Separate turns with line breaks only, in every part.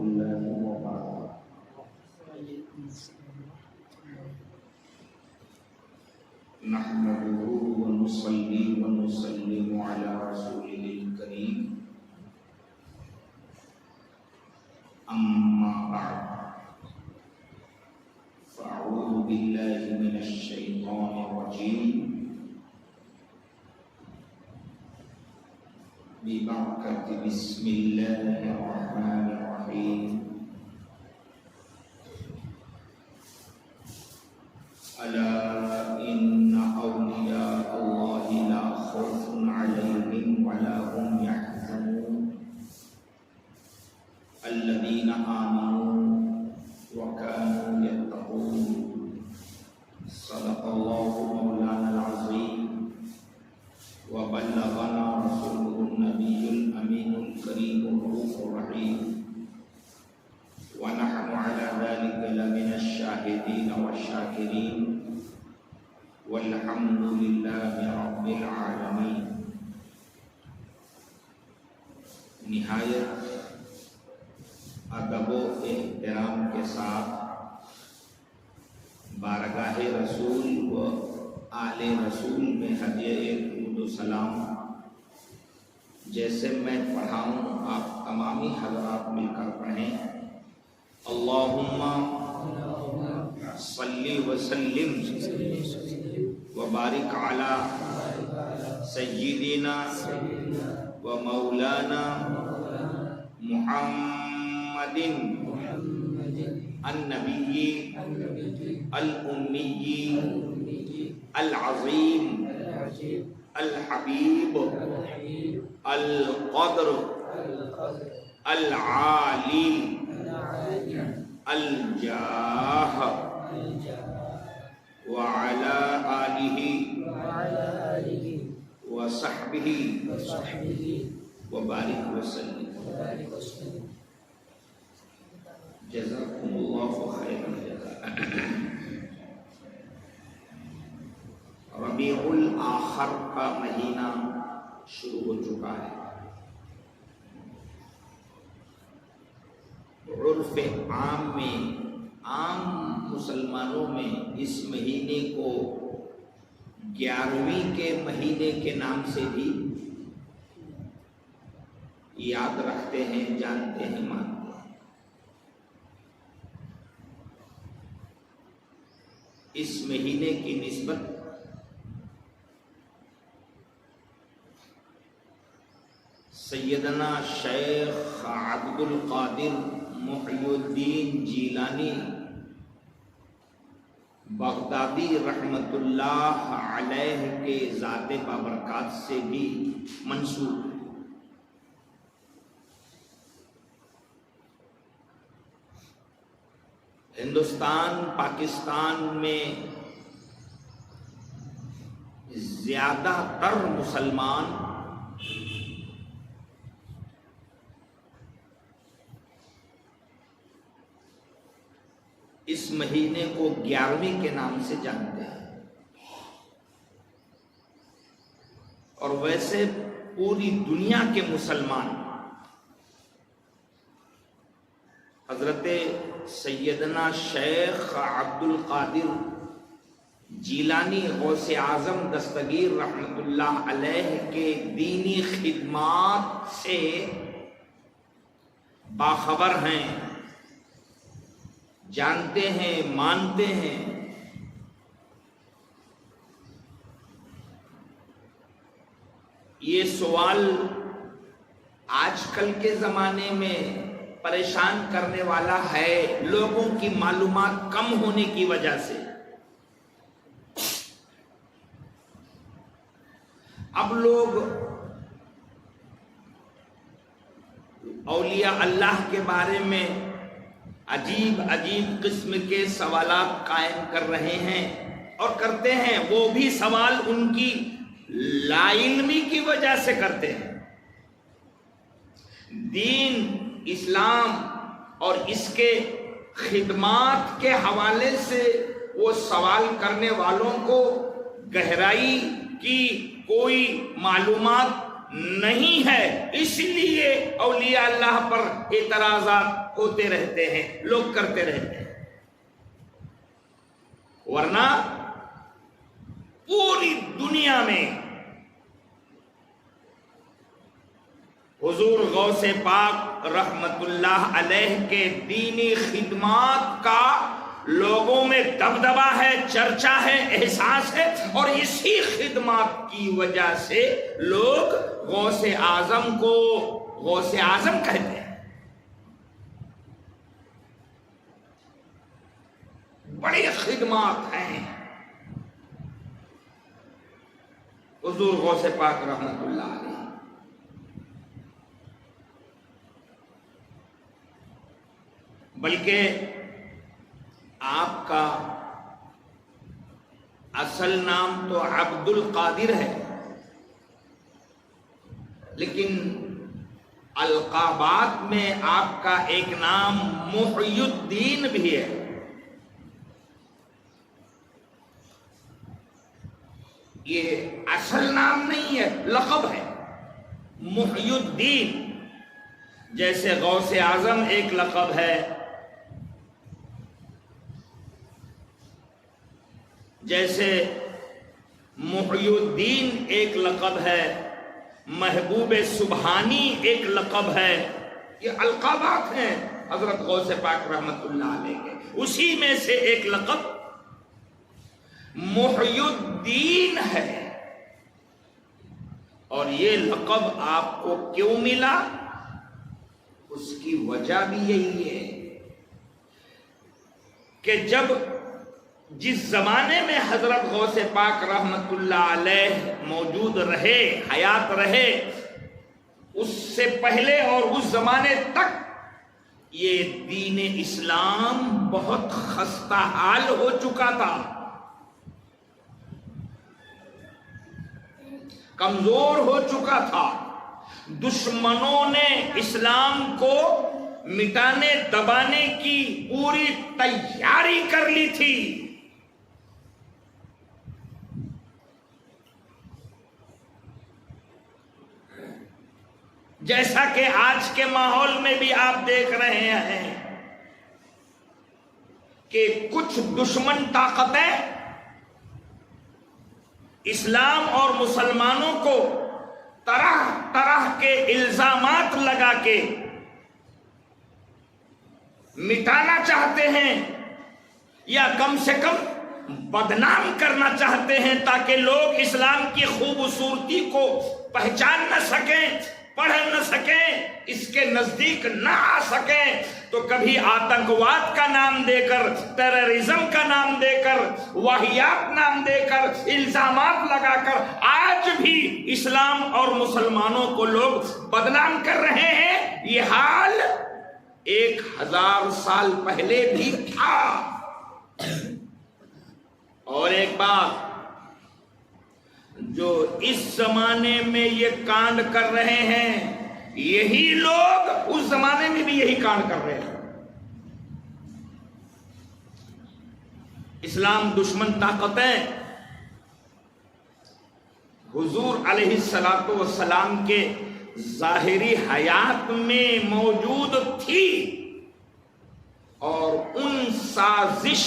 الله وبركاته. نحمده ونصلي ونسلم على رسوله الكريم. أما بعد فأعوذ بالله من الشيطان الرجيم ببركة بسم الله الرحمن الرحيم. ألا إن أولياء الله لا خوف عليهم ولا هم يحزنون الذين آمنوا وكانوا يتقون. صدق الله مولانا العظيم وبلغنا رسوله النبي الأمين الكريم الرؤوف الرحيم، ونحن على ذلك لمن الشاهدين والشاكرين، والحمد لله رب العالمين. نہایت ادب و احترام کے ساتھ بارگاہ رسول و آل رسول میں ہدیہ درود و سلام جیسے میں پڑھاؤں آپ تمامی حضرات مل کر پڑھیں. اللہم صلی وسلم وبارک علی سیدنا و مولانا محمد النبی الأمی العظیم الحبیب القدر العالی الجاہ وعلى آلہ وصحبہ وبارک وسلم. جزاکم اللہ خیر الجزاء. ربیع الآخر کا مہینہ شروع ہو چکا ہے. عرف عام میں، عام مسلمانوں میں اس مہینے کو 11ویں کے مہینے کے نام سے بھی یاد رکھتے ہیں، جانتے ہیں، مانتے ہیں. اس مہینے کی نسبت سیدنا شیخ عبد القادر محی الدین جیلانی بغدادی رحمت اللہ علیہ کے ذات بابرکات سے بھی منسوب ہے. ہندوستان، پاکستان میں زیادہ تر مسلمان اس مہینے کو 11ویں کے نام سے جانتے ہیں، اور ویسے پوری دنیا کے مسلمان حضرت سیدنا شیخ عبد القادر جیلانی غوث اعظم دستگیر رحمت اللہ علیہ کے دینی خدمات سے باخبر ہیں، جانتے ہیں، مانتے ہیں. یہ سوال آج کل کے زمانے میں پریشان کرنے والا ہے، لوگوں کی معلومات کم ہونے کی وجہ سے. اب لوگ اولیاء اللہ کے بارے میں عجیب عجیب قسم کے سوالات قائم کر رہے ہیں اور کرتے ہیں. وہ بھی سوال ان کی لا علمی کی وجہ سے کرتے ہیں. دین اسلام اور اس کے خدمات کے حوالے سے وہ سوال کرنے والوں کو گہرائی کی کوئی معلومات نہیں ہے، اس لیے اولیاء اللہ پر اعتراضات ہوتے رہتے ہیں، لوگ کرتے رہتے ہیں، ورنہ پوری دنیا میں حضور غوث پاک رحمت اللہ علیہ کے دینی خدمات کا لوگوں میں دبدبا ہے، چرچا ہے، احساس ہے، اور اسی خدمات کی وجہ سے لوگ غوث اعظم کو غوث اعظم کہتے ہیں۔ بڑی خدمات ہیں حضور غوث پاک رحمت اللہ علیہ۔ بلکہ آپ کا اصل نام تو عبد القادر ہے، لیکن القابات میں آپ کا ایک نام محی الدین بھی ہے۔ یہ اصل نام نہیں ہے، لقب ہے محی الدین۔ جیسے غوث اعظم ایک لقب ہے، جیسے محی الدین ایک لقب ہے، محبوب سبحانی ایک لقب ہے، یہ القابات ہیں حضرت غوث پاک رحمت اللہ علیہ کے۔ اسی میں سے ایک لقب محی الدین ہے، اور یہ لقب آپ کو کیوں ملا؟ اس کی وجہ بھی یہی ہے کہ جس زمانے میں حضرت غوث پاک رحمت اللہ علیہ موجود رہے، حیات رہے، اس سے پہلے اور اس زمانے تک یہ دین اسلام بہت خستہ حال ہو چکا تھا، کمزور ہو چکا تھا۔ دشمنوں نے اسلام کو مٹانے دبانے کی پوری تیاری کر لی تھی۔ جیسا کہ آج کے ماحول میں بھی آپ دیکھ رہے ہیں کہ کچھ دشمن طاقتیں اسلام اور مسلمانوں کو طرح طرح کے الزامات لگا کے مٹانا چاہتے ہیں، یا کم سے کم بدنام کرنا چاہتے ہیں، تاکہ لوگ اسلام کی خوبصورتی کو پہچان نہ سکیں، پڑھ نہ سکیں، اس کے نزدیک نہ آ سکیں۔ تو کبھی آتنکواد کا نام دے کر، ٹیررزم کا نام دے کر، واہیات نام دے کر، الزامات لگا کر آج بھی اسلام اور مسلمانوں کو لوگ بدنام کر رہے ہیں۔ یہ حال 1000 سال پہلے بھی تھا۔ اور ایک بات، جو اس زمانے میں یہ کانڈ کر رہے ہیں، یہی لوگ اس زمانے میں بھی یہی کانڈ کر رہے ہیں۔ اسلام دشمن طاقتیں حضور علیہ السلام کے ظاہری حیات میں موجود تھی، اور ان سازش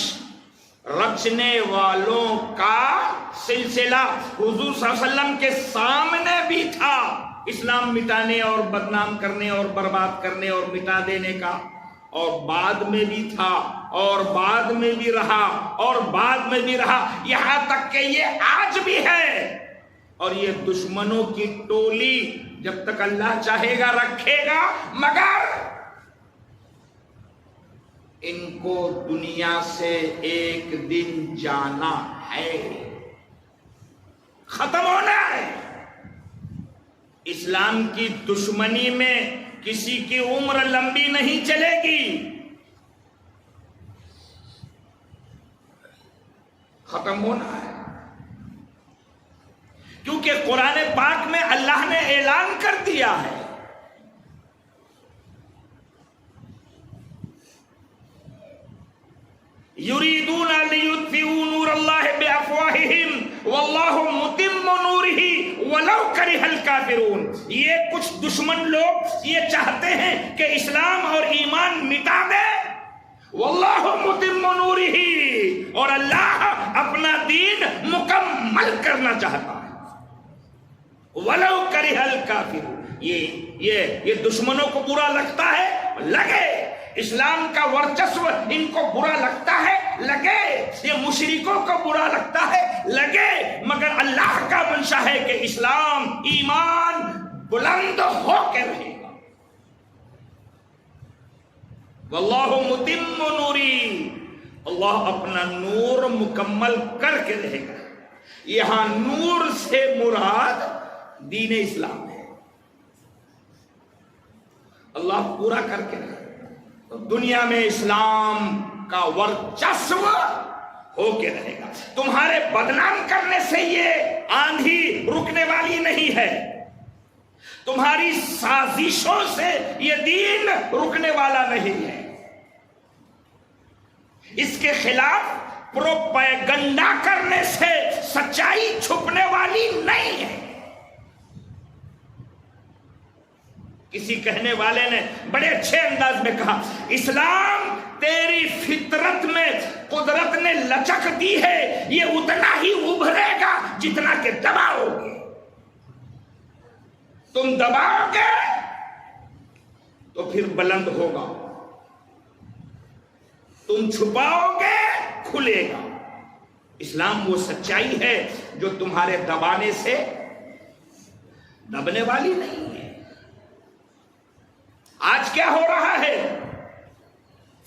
رچنے والوں کا سلسلہ حضور صلی اللہ علیہ وسلم کے سامنے بھی تھا، اسلام مٹانے اور بدنام کرنے اور برباد کرنے اور مٹا دینے کا، اور بعد میں بھی تھا، اور بعد میں بھی رہا، اور بعد میں بھی رہا، یہاں تک کہ یہ آج بھی ہے۔ اور یہ دشمنوں کی ٹولی جب تک اللہ چاہے گا رکھے گا، مگر ان کو دنیا سے ایک دن جانا ہے، ختم ہونا ہے۔ اسلام کی دشمنی میں کسی کی عمر لمبی نہیں چلے گی، ختم ہونا ہے۔ کیونکہ قرآن پاک میں اللہ نے اعلان کر دیا ہے، یریدون لیطفئوا نور اللہ بافواہہم واللہ متم نورہ وَلَوْ كَرِهَ الْكَافِرُونَ، یہ کچھ دشمن لوگ یہ چاہتے ہیں کہ اسلام اور ایمان مٹا دے، وَاللَّهُ مُتِمُّ نُورِهِ، اور اللہ اپنا دین مکمل کرنا چاہتا ہے۔ وَلَوْ كَرِهَ الْكَافِرُونَ، یہ دشمنوں کو برا لگتا ہے، لگے، اسلام کا ورچسو ان کو برا لگتا ہے، لگے، یہ مشرکوں کو برا لگتا ہے، لگے، مگر اللہ کا منشا ہے کہ اسلام ایمان بلند ہو کے رہے گا۔ واللہ متم نوری، اللہ اپنا نور مکمل کر کے رہے گا۔ یہاں نور سے مراد دین اسلام ہے، اللہ پورا کر کے رہے گا۔ تو دنیا میں اسلام کا ورچسو ہو کے رہے گا۔ تمہارے بدنام کرنے سے یہ آندھی رکنے والی نہیں ہے، تمہاری سازشوں سے یہ دین رکنے والا نہیں ہے، اس کے خلاف پروپیگنڈا کرنے سے سچائی چھپنے والی نہیں ہے۔ کسی کہنے والے نے بڑے اچھے انداز میں کہا، اسلام تیری فطرت میں قدرت نے لچک دی ہے، یہ اتنا ہی ابھرے گا جتنا کہ دباؤ گے، تم دباؤ گے تو پھر بلند ہوگا، تم چھپاؤ گے کھلے گا۔ اسلام وہ سچائی ہے جو تمہارے دبانے سے دبنے والی نہیں ہے۔ آج کیا ہو رہا ہے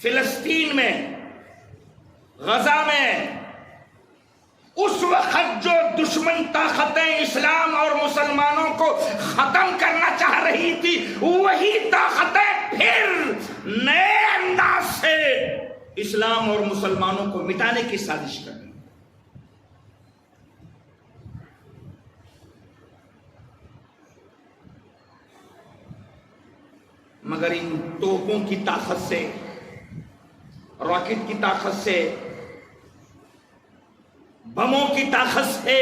فلسطین میں، غزہ میں؟ اس وقت جو دشمن طاقتیں اسلام اور مسلمانوں کو ختم کرنا چاہ رہی تھی، وہی طاقتیں پھر نئے انداز سے اسلام اور مسلمانوں کو مٹانے کی سازش کر رہی ہیں۔ مگر ان توپوں کی طاقت سے، راکٹ کی طاقت سے، بموں کی طاقت سے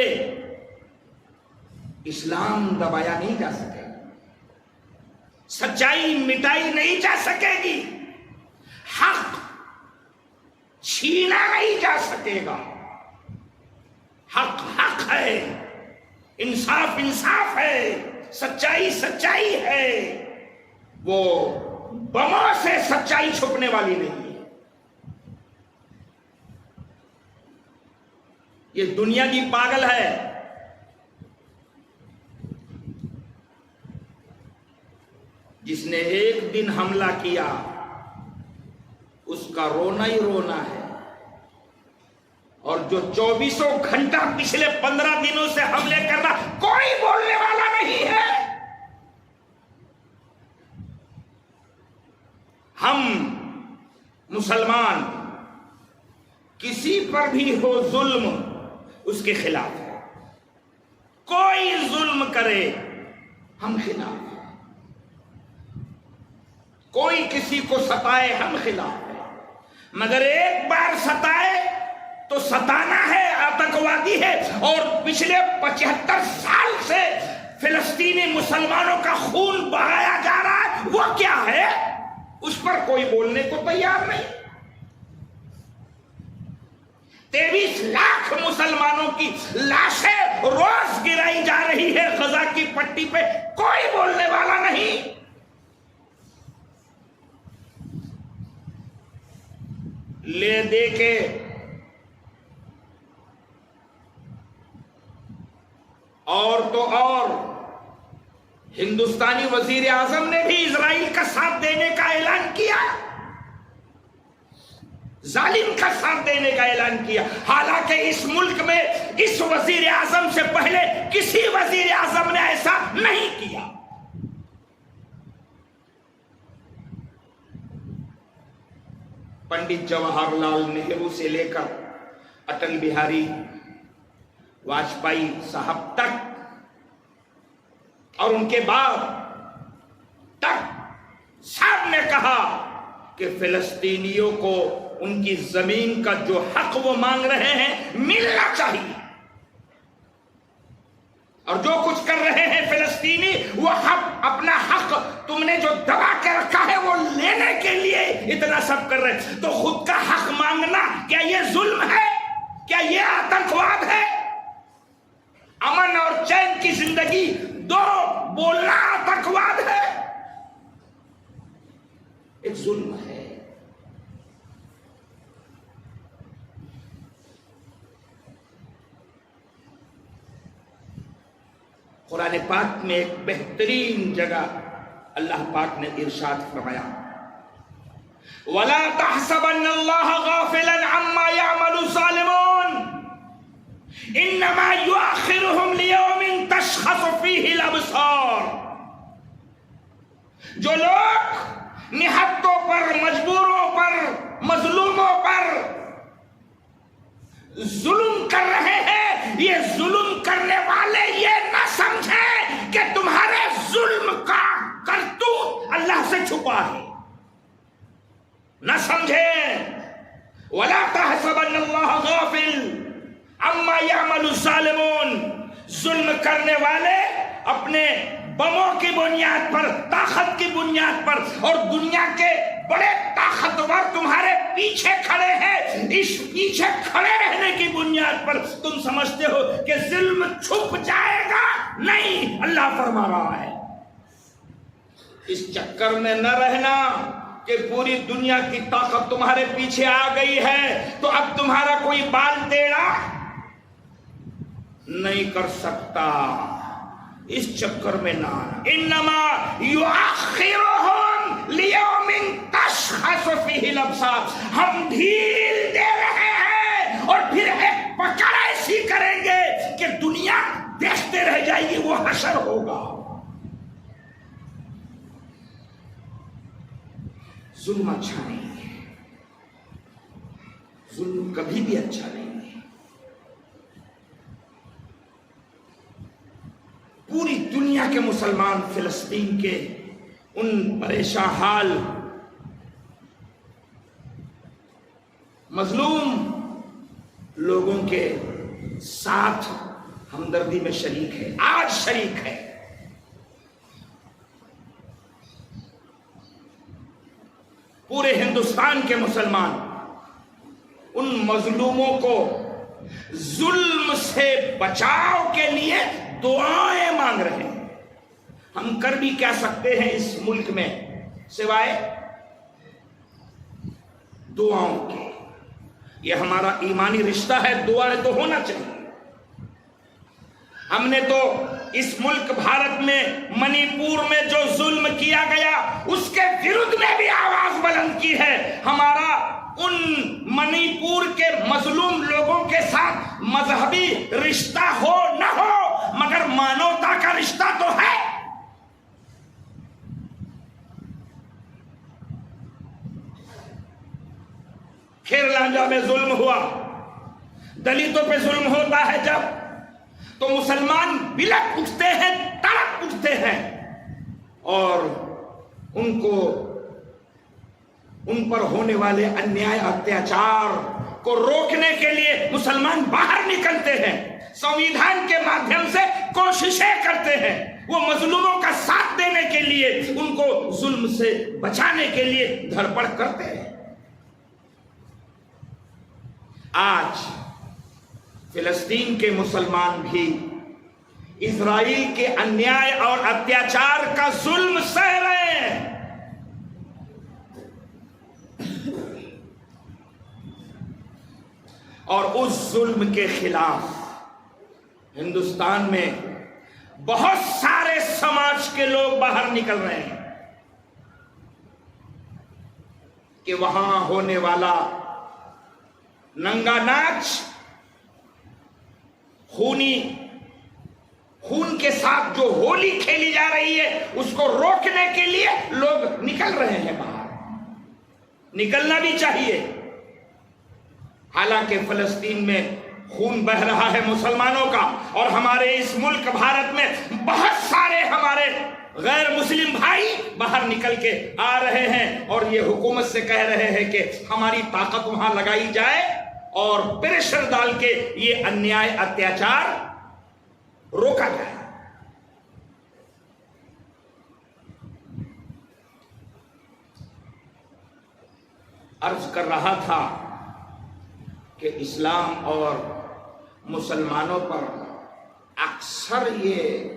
اسلام دبایا نہیں جا سکے گا، سچائی مٹائی نہیں جا سکے گی، حق چھینا نہیں جا سکے گا۔ حق حق ہے، انصاف انصاف ہے، سچائی سچائی ہے، وہ بموں سے سچائی چھپنے والی نہیں ہے۔ یہ دنیا کی پاگل ہے، جس نے ایک دن حملہ کیا اس کا رونا ہی رونا ہے، اور جو 24 گھنٹہ پچھلے 15 دنوں سے حملے کر رہا، کوئی بولنے والا نہیں ہے۔ ہم مسلمان کسی پر بھی ہو ظلم اس کے خلاف ہے، کوئی ظلم کرے ہم خلاف ہے، کوئی کسی کو ستائے ہم خلاف ہے، مگر ایک بار ستائے تو ستانا ہے، آتنکوادی ہے، اور پچھلے 75 سال سے فلسطینی مسلمانوں کا خون بہایا جا رہا ہے، وہ کیا ہے؟ اس پر کوئی بولنے کو تیار نہیں۔ 23 لاکھ مسلمانوں کی لاشیں روز گرائی جا رہی ہے غزہ کی پٹی پہ، کوئی بولنے والا نہیں۔ لے دے کے اور تو اور ہندوستانی وزیر اعظم نے بھی اسرائیل کا ساتھ دینے کا اعلان کیا، ظالم کا ساتھ دینے کا اعلان کیا، حالانکہ اس ملک میں اس وزیر اعظم سے پہلے کسی وزیر اعظم نے ایسا نہیں کیا۔ پنڈت جواہر لال نہرو سے لے کر اٹل بہاری واجپئی صاحب تک اور ان کے بعد تک سب نے کہا کہ فلسطینیوں کو ان کی زمین کا جو حق وہ مانگ رہے ہیں ملنا چاہیے۔ اور جو کچھ کر رہے ہیں فلسطینی، وہ حق، اپنا حق تم نے جو دبا کے رکھا ہے وہ لینے کے لیے اتنا سب کر رہے ہیں، تو خود کا حق مانگنا کیا یہ ظلم ہے؟ کیا یہ آتنکواد ہے؟ امن اور چین کی زندگی دو بولنا آتنکواد ہے؟ ایک ظلم ہے۔ قرآن پاک میں ایک بہترین جگہ اللہ پاک نے ارشاد فرمایا، وَلَا تَحْسَبَنَّ اللَّهَ غَافِلًا عَمَّا يَعْمَلُ الظَّالِمُونَ إِنَّمَا يُؤَخِّرُهُمْ لِيَوْمٍ تَشْخَصُ فِيهِ الْأَبْصَارُ۔ جو لوگ نہتوں پر، مجبوروں پر، مظلوموں پر ظلم کر رہے ہیں، یہ ظلم کرنے والے یہ نہ سمجھیں کہ تمہارے ظلم کا کرتوت اللہ سے چھپا ہے، نہ سمجھیں۔ وَلَا تَحْسَبَنَّ اللَّهَ غَافِلًا عَمَّا يَعْمَلُ الظَّالِمُونَ، ظلم کرنے والے اپنے بموں کی بنیاد پر، طاقت کی بنیاد پر، اور دنیا کے بڑے طاقتور تمہارے پیچھے کھڑے ہیں، اس پیچھے کھڑے رہنے کی بنیاد پر تم سمجھتے ہو کہ ظلم چھپ جائے گا۔ نہیں، اللہ فرما رہا ہے اس چکر میں نہ رہنا کہ پوری دنیا کی طاقت تمہارے پیچھے آ گئی ہے تو اب تمہارا کوئی بال ٹیڑھا نہیں کر سکتا۔ اس چکر میں نہ آنا۔ انما یؤخرہم لیوم تشخص فیہ الابصار، ہم ڈھیل دے رہے ہیں اور پھر ایک پکڑ ایسی کریں گے کہ دنیا دیکھتے رہ جائے گی، وہ حشر ہوگا۔ ظلم اچھا نہیں ہے، ظلم کبھی بھی اچھا نہیں ہے۔ پوری دنیا کے مسلمان فلسطین کے ان پریشان حال مظلوم لوگوں کے ساتھ ہمدردی میں شریک ہے، آج شریک ہے۔ پورے ہندوستان کے مسلمان ان مظلوموں کو ظلم سے بچاؤ کے لیے دعائیں مانگ رہے ہیں۔ ہم کر بھی کیا سکتے ہیں اس ملک میں سوائے دعاؤں کے؟ یہ ہمارا ایمانی رشتہ ہے، دعائیں تو ہونا چاہیے۔ ہم نے تو اس ملک بھارت میں منی پور میں جو ظلم کیا گیا اس کے ورودھ میں بھی آواز بلند کی ہے۔ ہمارا ان منی پور کے مظلوم لوگوں کے ساتھ مذہبی رشتہ ہو نہ ہو مگر مانوتا کا رشتہ تو ہے۔ کھیرلانجا میں ظلم ہوا، دلتوں پہ ظلم ہوتا ہے جب، تو مسلمان بلک اٹھتے ہیں، تڑپ اٹھتے ہیں اور ان پر ہونے والے انیائے اتیاچار کو روکنے کے لیے مسلمان باہر نکلتے ہیں، سنویدھان کے مادھیم سے کوششیں کرتے ہیں، وہ مظلوموں کا ساتھ دینے کے لیے، ان کو ظلم سے بچانے کے لیے دھڑپڑ کرتے ہیں۔ آج فلسطین کے مسلمان بھی اسرائیل کے انیائے اور اتیاچار کا ظلم سہ رہے ہیں۔ اور اس ظلم کے خلاف ہندوستان میں بہت سارے سماج کے لوگ باہر نکل رہے ہیں کہ وہاں ہونے والا ننگا ناچ، خون کے ساتھ جو ہولی کھیلی جا رہی ہے اس کو روکنے کے لیے لوگ نکل رہے ہیں باہر، نکلنا بھی چاہیے۔ حالانکہ فلسطین میں خون بہ رہا ہے مسلمانوں کا، اور ہمارے اس ملک بھارت میں بہت سارے ہمارے غیر مسلم بھائی باہر نکل کے آ رہے ہیں اور یہ حکومت سے کہہ رہے ہیں کہ ہماری طاقت وہاں لگائی جائے اور پریشر ڈال کے یہ انیائے اتیاچار روکا جائے۔ عرض کر رہا تھا کہ اسلام اور مسلمانوں پر اکثر یہ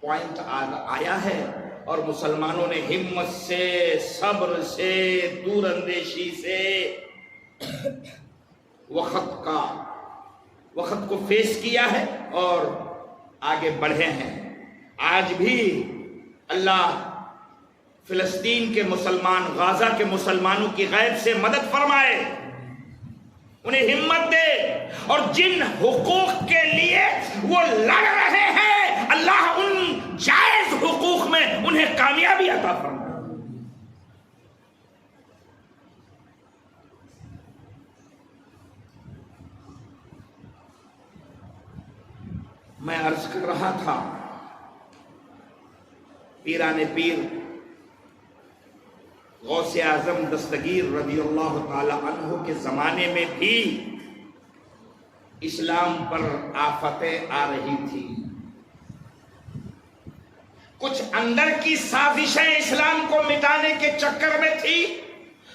پوائنٹ آیا ہے اور مسلمانوں نے ہمت سے، صبر سے، دور اندیشی سے وقت کو فیس کیا ہے اور آگے بڑھے ہیں۔ آج بھی اللہ فلسطین کے مسلمان، غازہ کے مسلمانوں کی غیب سے مدد فرمائے، انہیں ہمت دے، اور جن حقوق کے لیے وہ لڑ رہے ہیں اللہ ان جائز حقوق میں انہیں کامیابی عطا فرمائے۔ میں عرض کر رہا تھا پیران پیر غوث اعظم دستگیر رضی اللہ تعالی عنہ کے زمانے میں بھی اسلام پر آفتیں آ رہی تھی، کچھ اندر کی سازشیں اسلام کو مٹانے کے چکر میں تھی،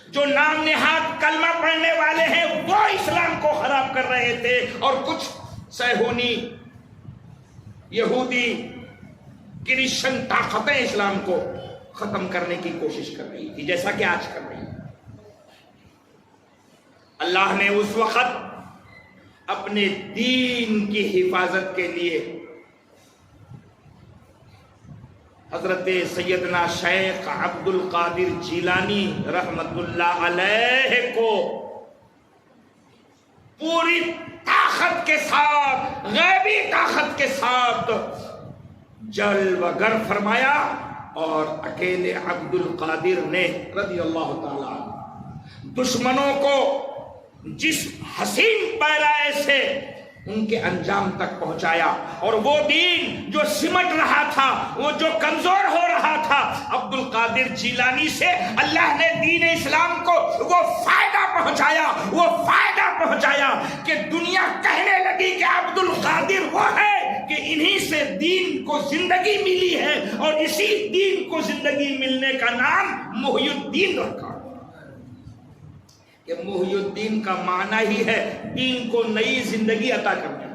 جو نام نہاد کلمہ پڑھنے والے ہیں وہ اسلام کو خراب کر رہے تھے، اور کچھ صہیونی، یہودی، کرسچن طاقتیں اسلام کو ختم کرنے کی کوشش کر رہی تھی، جیسا کہ آج کر رہی ہے۔ اللہ نے اس وقت اپنے دین کی حفاظت کے لیے حضرت سیدنا شیخ عبد القادر جیلانی رحمت اللہ علیہ کو پوری طاقت کے ساتھ، غیبی طاقت کے ساتھ جلوہ گر فرمایا، اور اکیلے عبد القادر نے رضی اللہ تعالی عنہ دشمنوں کو جس حسین پیرائے سے ان کے انجام تک پہنچایا، اور وہ دین جو سمٹ رہا تھا، وہ جو کمزور ہو رہا تھا، عبد القادر جیلانی سے اللہ نے دین اسلام کو وہ فائدہ پہنچایا کہ دنیا کہنے لگی کہ عبد القادر وہ ہے کہ انہی سے دین کو زندگی ملی ہے، اور اسی دین کو زندگی ملنے کا نام محی الدین رکھا، کہ محی الدین کا معنی ہی ہے دین کو نئی زندگی عطا کرنا۔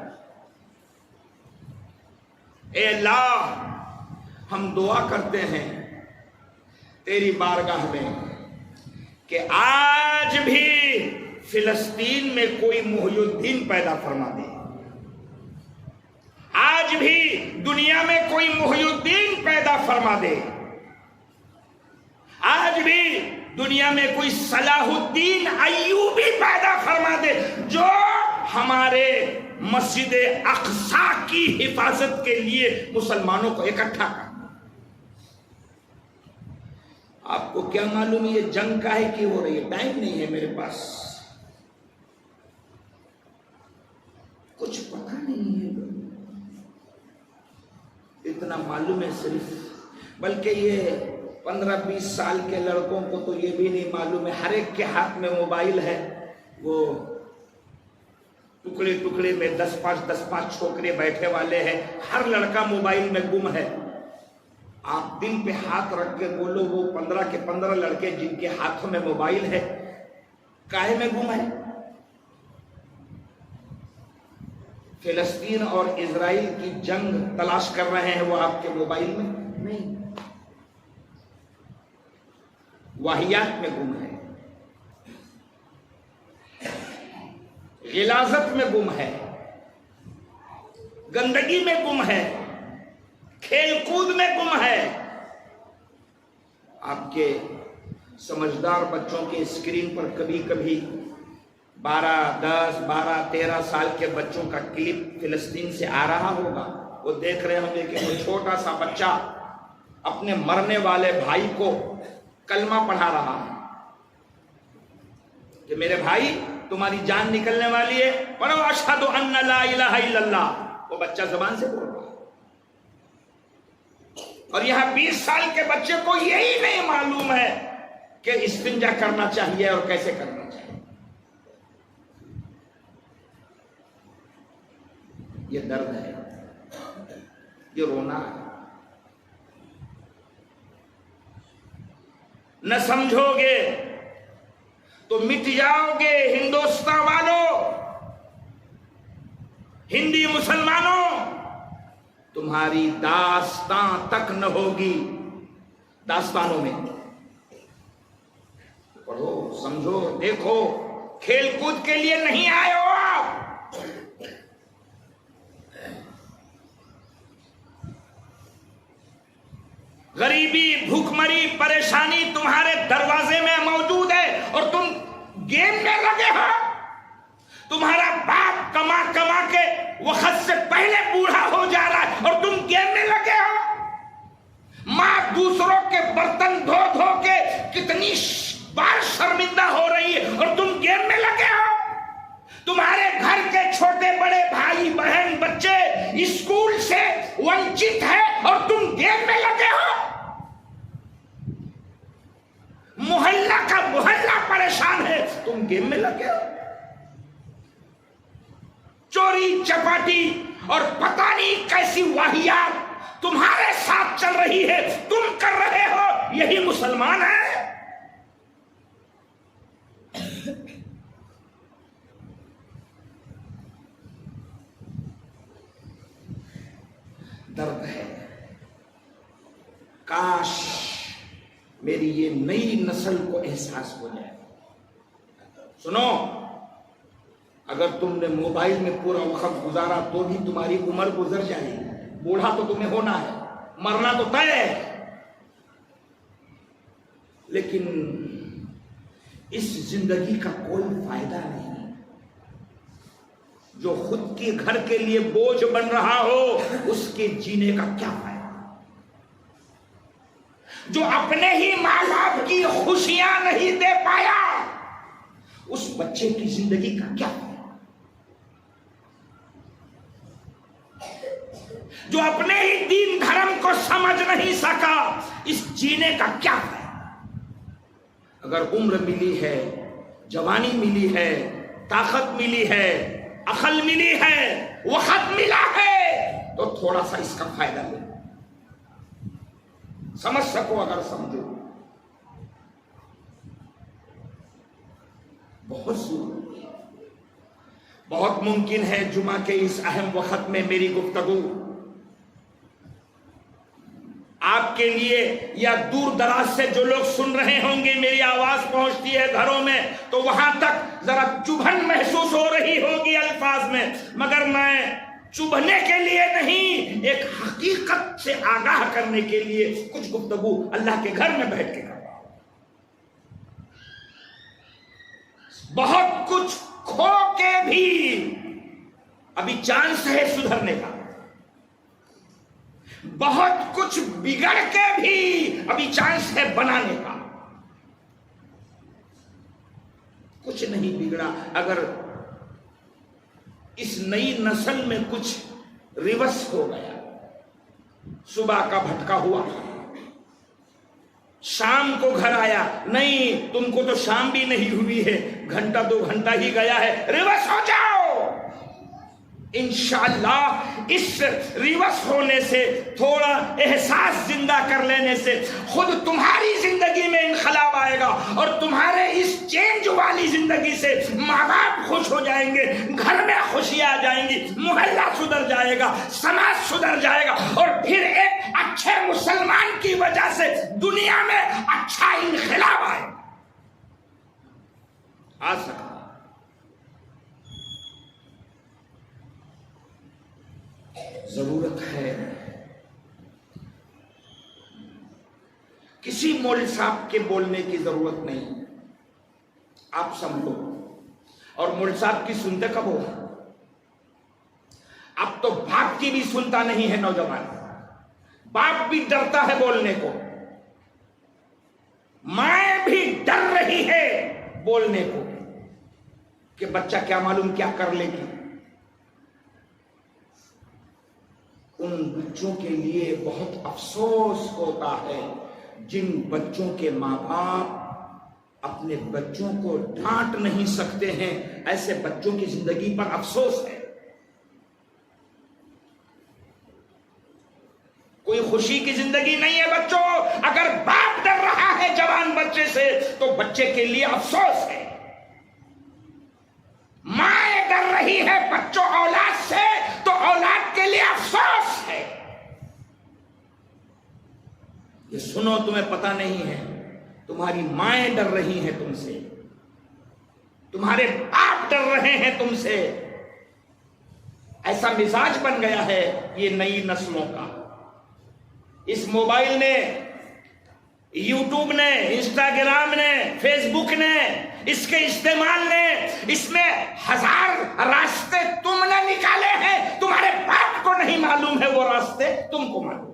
اے اللہ، ہم دعا کرتے ہیں تیری بارگاہ میں کہ آج بھی فلسطین میں کوئی محی الدین پیدا فرما دے، آج بھی دنیا میں کوئی محی الدین پیدا فرما دے، آج بھی دنیا میں کوئی صلاح الدین ایوبی پیدا فرما دے، جو ہمارے مسجد اقصی کی حفاظت کے لیے مسلمانوں کو اکٹھا کر۔ آپ کو کیا معلوم یہ جنگ کا ہے کہ ہو رہی ہے؟ ٹائم نہیں ہے میرے پاس، کچھ پتہ نہیں ہے، اتنا معلوم ہے صرف، بلکہ یہ 15-20 سال کے لڑکوں کو تو یہ بھی نہیں معلوم ہے، ہر ایک کے ہاتھ میں موبائل ہے، وہ ٹکڑے ٹکڑے میں 10-5 چھوکرے بیٹھے والے ہیں، ہر لڑکا موبائل میں گم ہے۔ آپ دل پہ ہاتھ رکھ کے بولو وہ 15 کے 15 لڑکے جن کے ہاتھوں میں موبائل ہے کاہے میں گم ہے؟ فلسطین اور اسرائیل کی جنگ تلاش کر رہے ہیں، وہ آپ کے موبائل میں نہیں، واہیات میں گم ہے، غلاظت میں گم ہے، گندگی میں گم ہے، کھیل کود میں گم ہے۔ آپ کے سمجھدار بچوں کے اسکرین پر کبھی کبھی 13 سال کے بچوں کا کلپ فلسطین سے آ رہا ہوگا، وہ دیکھ رہے ہوں گے کہ وہ چھوٹا سا بچہ اپنے مرنے والے بھائی کو کلمہ پڑھا رہا ہے کہ میرے بھائی تمہاری جان نکلنے والی ہے، پڑھو اشہد ان لا الہ الا اللہ۔ وہ بچہ زبان سے بول رہا ہے، اور یہاں 20 سال کے بچے کو یہی نہیں معلوم ہے کہ استنجا کرنا چاہیے اور کیسے کرنا چاہیے۔ یہ درد ہے، یہ رونا ہے۔ نہ سمجھو گے تو مٹ جاؤ گے ہندوستان والوں، ہندی مسلمانوں، تمہاری داستان تک نہ ہوگی داستانوں میں۔ پڑھو، سمجھو، دیکھو، کھیل کود کے لیے نہیں آئے ہو آپ۔ غریبی، بھوک مری، پریشانی تمہارے دروازے میں موجود ہے اور تم گیم میں لگے ہو۔ تمہارا باپ کما کما کے وقت سے پہلے بوڑھا ہو جا رہا ہے اور تم گیم میں لگے ہو۔ ماں دوسروں کے برتن دھو دھو کے کتنی بار شرمندہ ہو رہی ہے اور تم گیم میں لگے ہو۔ تمہارے گھر کے چھوٹے بڑے بھائی بہن بچے اسکول سے ونچت ہے اور تم گیم میں لگے ہو۔ محلہ کا محلہ پریشان ہے، تم گیم میں لگے ہو۔ چوری چپاٹی اور پتہ نہیں کیسی واہیات تمہارے ساتھ چل رہی ہے، تم کر رہے ہو، یہی مسلمان ہے؟ درد ہے۔ کاش میری یہ نئی نسل کو احساس ہو جائے۔ سنو، اگر تم نے موبائل میں پورا وقت گزارا تو بھی تمہاری عمر گزر جائے گی، بوڑھا تو تمہیں ہونا ہے، مرنا تو طے ہے، لیکن اس زندگی کا کوئی فائدہ نہیں۔ جو خود کے گھر کے لیے بوجھ بن رہا ہو اس کے جینے کا کیا فائدہ؟ جو اپنے ہی ماں باپ کی خوشیاں نہیں دے پایا اس بچے کی زندگی کا کیا فائدہ؟ جو اپنے ہی دین دھرم کو سمجھ نہیں سکا اس جینے کا کیا فائدہ؟ اگر عمر ملی ہے، جوانی ملی ہے، طاقت ملی ہے، عقل ملی ہے، وقت ملا ہے تو تھوڑا سا اس کا فائدہ لو، سمجھ سکو اگر سمجھو۔ بہت ضروری ہے، بہت ممکن ہے جمعہ کے اس اہم وقت میں میری گفتگو آپ کے لیے یا دور دراز سے جو لوگ سن رہے ہوں گے، میری آواز پہنچتی ہے گھروں میں تو وہاں تک ذرا چبھن محسوس ہو رہی ہوگی الفاظ میں، مگر میں چبھنے کے لیے نہیں، ایک حقیقت سے آگاہ کرنے کے لیے کچھ گفتگو اللہ کے گھر میں بیٹھ کے کرتا ہوں۔ بہت کچھ کھو کے بھی ابھی چانس ہے سدھرنے کا، بہت کچھ بگڑ کے بھی ابھی چانس ہے بنانے کا۔ کچھ نہیں بگڑا، اگر اس نئی نسل میں کچھ ریورس ہو گیا، صبح کا بھٹکا ہوا، شام کو گھر آیا، نہیں تم کو تو شام بھی نہیں ہوئی ہے، گھنٹہ 2 گھنٹہ ہی گیا ہے، ریورس ہو جاؤ۔ انشاءاللہ اس ریورس ہونے سے، تھوڑا احساس زندہ کر لینے سے خود تمہاری زندگی میں انقلاب آئے گا اور تمہارے اس چینج والی زندگی سے ماں باپ خوش ہو جائیں گے، گھر میں خوشیاں آ جائیں گی، محلہ سدھر جائے گا، سماج سدھر جائے گا اور پھر ایک اچھے مسلمان کی وجہ سے دنیا میں اچھا انقلاب آئے گا، آ سکتا۔ ضرورت ہے کسی مولوی صاحب کے بولنے کی ضرورت نہیں، آپ سمجھو۔ اور مولوی صاحب کی سنتے کب ہو؟ اب تو باپ کی بھی سنتا نہیں ہے نوجوان، باپ بھی ڈرتا ہے بولنے کو، ماں بھی ڈر رہی ہے بولنے کو کہ بچہ کیا معلوم کیا کر لے گی۔ ان بچوں کے لیے بہت افسوس ہوتا ہے جن بچوں کے ماں باپ اپنے بچوں کو ڈانٹ نہیں سکتے ہیں، ایسے بچوں کی زندگی پر افسوس ہے۔ کوئی خوشی کی زندگی نہیں ہے بچوں، اگر باپ ڈر رہا ہے جوان بچے سے تو بچے کے لیے افسوس ہے۔ کہ سنو تمہیں پتہ نہیں ہے، تمہاری مائیں ڈر رہی ہیں تم سے، تمہارے باپ ڈر رہے ہیں تم سے۔ ایسا مزاج بن گیا ہے یہ نئی نسلوں کا۔ اس موبائل نے، یوٹیوب نے، انسٹاگرام نے، فیس بک نے، اس کے استعمال نے، اس میں ہزار راستے تم نے نکالے ہیں، تمہارے باپ کو نہیں معلوم ہے وہ راستے، تم کو معلوم ہے۔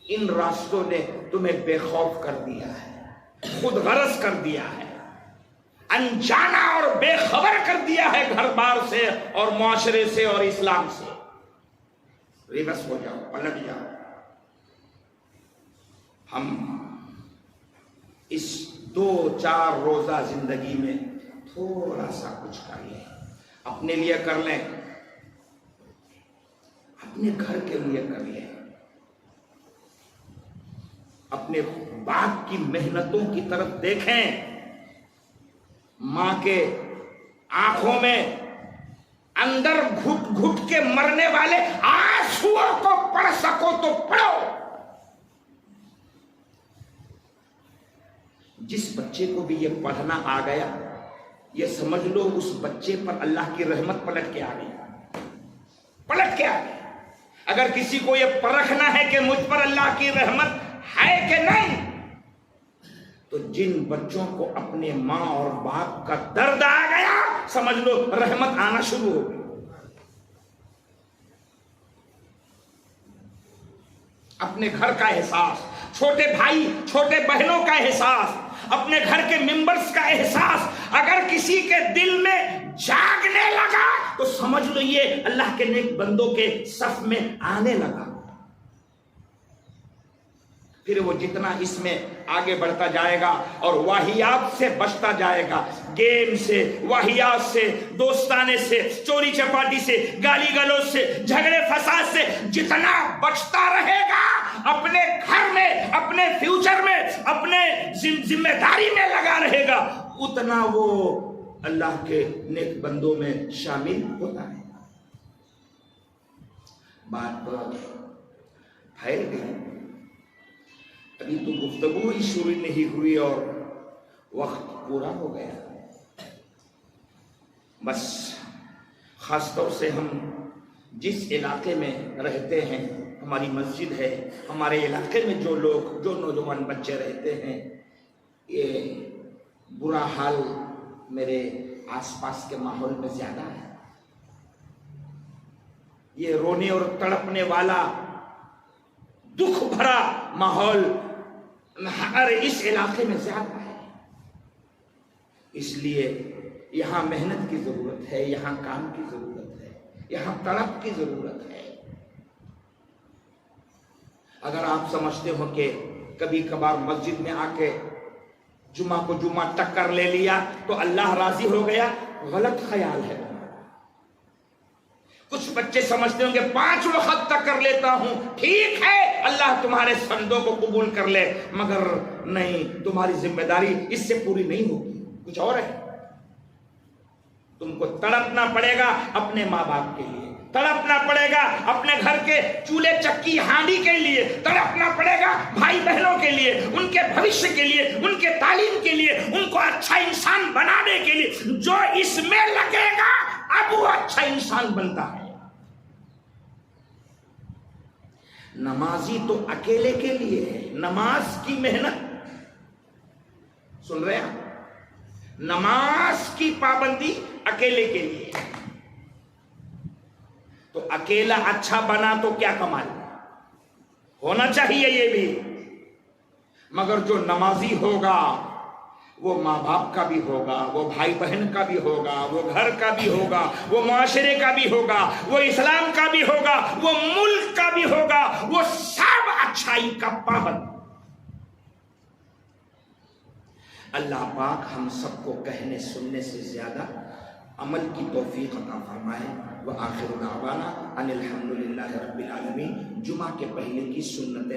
ان راستوں نے تمہیں بے خوف کر دیا ہے، خود غرض کر دیا ہے، انجانا اور بے خبر کر دیا ہے گھر بار سے اور معاشرے سے اور اسلام سے۔ ریورس ہو جاؤ، پلٹ جاؤ۔ ہم اس 2-4 روزہ زندگی میں تھوڑا سا کچھ کر لیں، اپنے لیے کر لیں، اپنے گھر کے لیے کر لیں، اپنے باپ کی محنتوں کی طرف دیکھیں۔ ماں کے آنکھوں میں اندر گھٹ گھٹ کے مرنے والے آنسوؤں کو پڑھ سکو تو پڑھو۔ جس بچے کو بھی یہ پڑھنا آ گیا، یہ سمجھ لو اس بچے پر اللہ کی رحمت پلٹ کے آ گئی، پلٹ کے آ گئی۔ اگر کسی کو یہ پرکھنا ہے کہ مجھ پر اللہ کی رحمت ہے کہ نہیں، تو جن بچوں کو اپنے ماں اور باپ کا درد آ گیا، سمجھ لو رحمت آنا شروع ہو گئی۔ اپنے گھر کا احساس، چھوٹے بھائی چھوٹے بہنوں کا احساس، اپنے گھر کے ممبرز کا احساس اگر کسی کے دل میں جاگنے لگا تو سمجھ لو یہ اللہ کے نیک بندوں کے صف میں آنے لگا۔ پھر وہ جتنا اس میں آگے بڑھتا جائے گا اور واہیات سے بچتا جائے گا، گیم سے، واہیات سے، دوستانے سے، چوری چپاٹی سے، گالی گلوچ سے، جھگڑے فساد سے جتنا بچتا رہے گا، اپنے گھر میں، اپنے فیوچر میں، اپنے ذمہ داری میں لگا رہے گا، اتنا وہ اللہ کے نیک بندوں میں شامل ہوتا ہے۔ بات پھیل گئی، ابھی تو گفتگو ہی شروع نہیں ہوئی اور وقت پورا ہو گیا۔ بس خاص طور سے ہم جس علاقے میں رہتے ہیں، ہماری مسجد ہے، ہمارے علاقے میں جو لوگ، جو نوجوان بچے رہتے ہیں، یہ برا حال میرے آس پاس کے ماحول میں زیادہ ہے۔ یہ رونے اور تڑپنے والا دکھ بھرا ماحول اس علاقے میں زیادہ ہے۔ اس لیے یہاں محنت کی ضرورت ہے، یہاں کام کی ضرورت ہے، یہاں تڑپ کی ضرورت ہے۔ اگر آپ سمجھتے ہو کہ کبھی کبھار مسجد میں آ کے جمعہ کو جمعہ ٹکر لے لیا تو اللہ راضی ہو گیا، غلط خیال ہے۔ کچھ بچے سمجھتے ہوں کہ 5 وقت تک کر لیتا ہوں، ٹھیک ہے، اللہ تمہارے سجدوں کو قبول کر لے، مگر نہیں، تمہاری ذمہ داری اس سے پوری نہیں ہوگی، کچھ اور ہے۔ تم کو تڑپنا پڑے گا اپنے ماں باپ کے لیے، تڑپنا پڑے گا اپنے گھر کے چولہے چکی ہانڈی کے لیے، تڑپنا پڑے گا بھائی بہنوں کے لیے، ان کے بھوشیہ کے لیے، ان کے تعلیم کے لیے، ان کو اچھا انسان بنانے کے لیے۔ جو اس میں لگے گا اب وہ اچھا انسان بنتا ہے۔ نمازی تو اکیلے کے لیے ہے، نماز کی محنت، سن رہے ہیں؟ نماز کی پابندی اکیلے کے لیے ہے۔ تو اکیلا اچھا بنا تو کیا کمال، ہونا چاہیے یہ بھی، مگر جو نمازی ہوگا وہ ماں باپ کا بھی ہوگا، وہ بھائی بہن کا بھی ہوگا، وہ گھر کا بھی ہوگا، وہ معاشرے کا بھی ہوگا، وہ اسلام کا بھی ہوگا، وہ ملک کا بھی ہوگا، وہ سب اچھائی کا پابند۔ اللہ پاک ہم سب کو کہنے سننے سے زیادہ عمل کی توفیق عطا فرمائے۔ وآخر دعوانا ان الحمدللہ رب العالمین۔ جمعہ کے پہلے کی سنت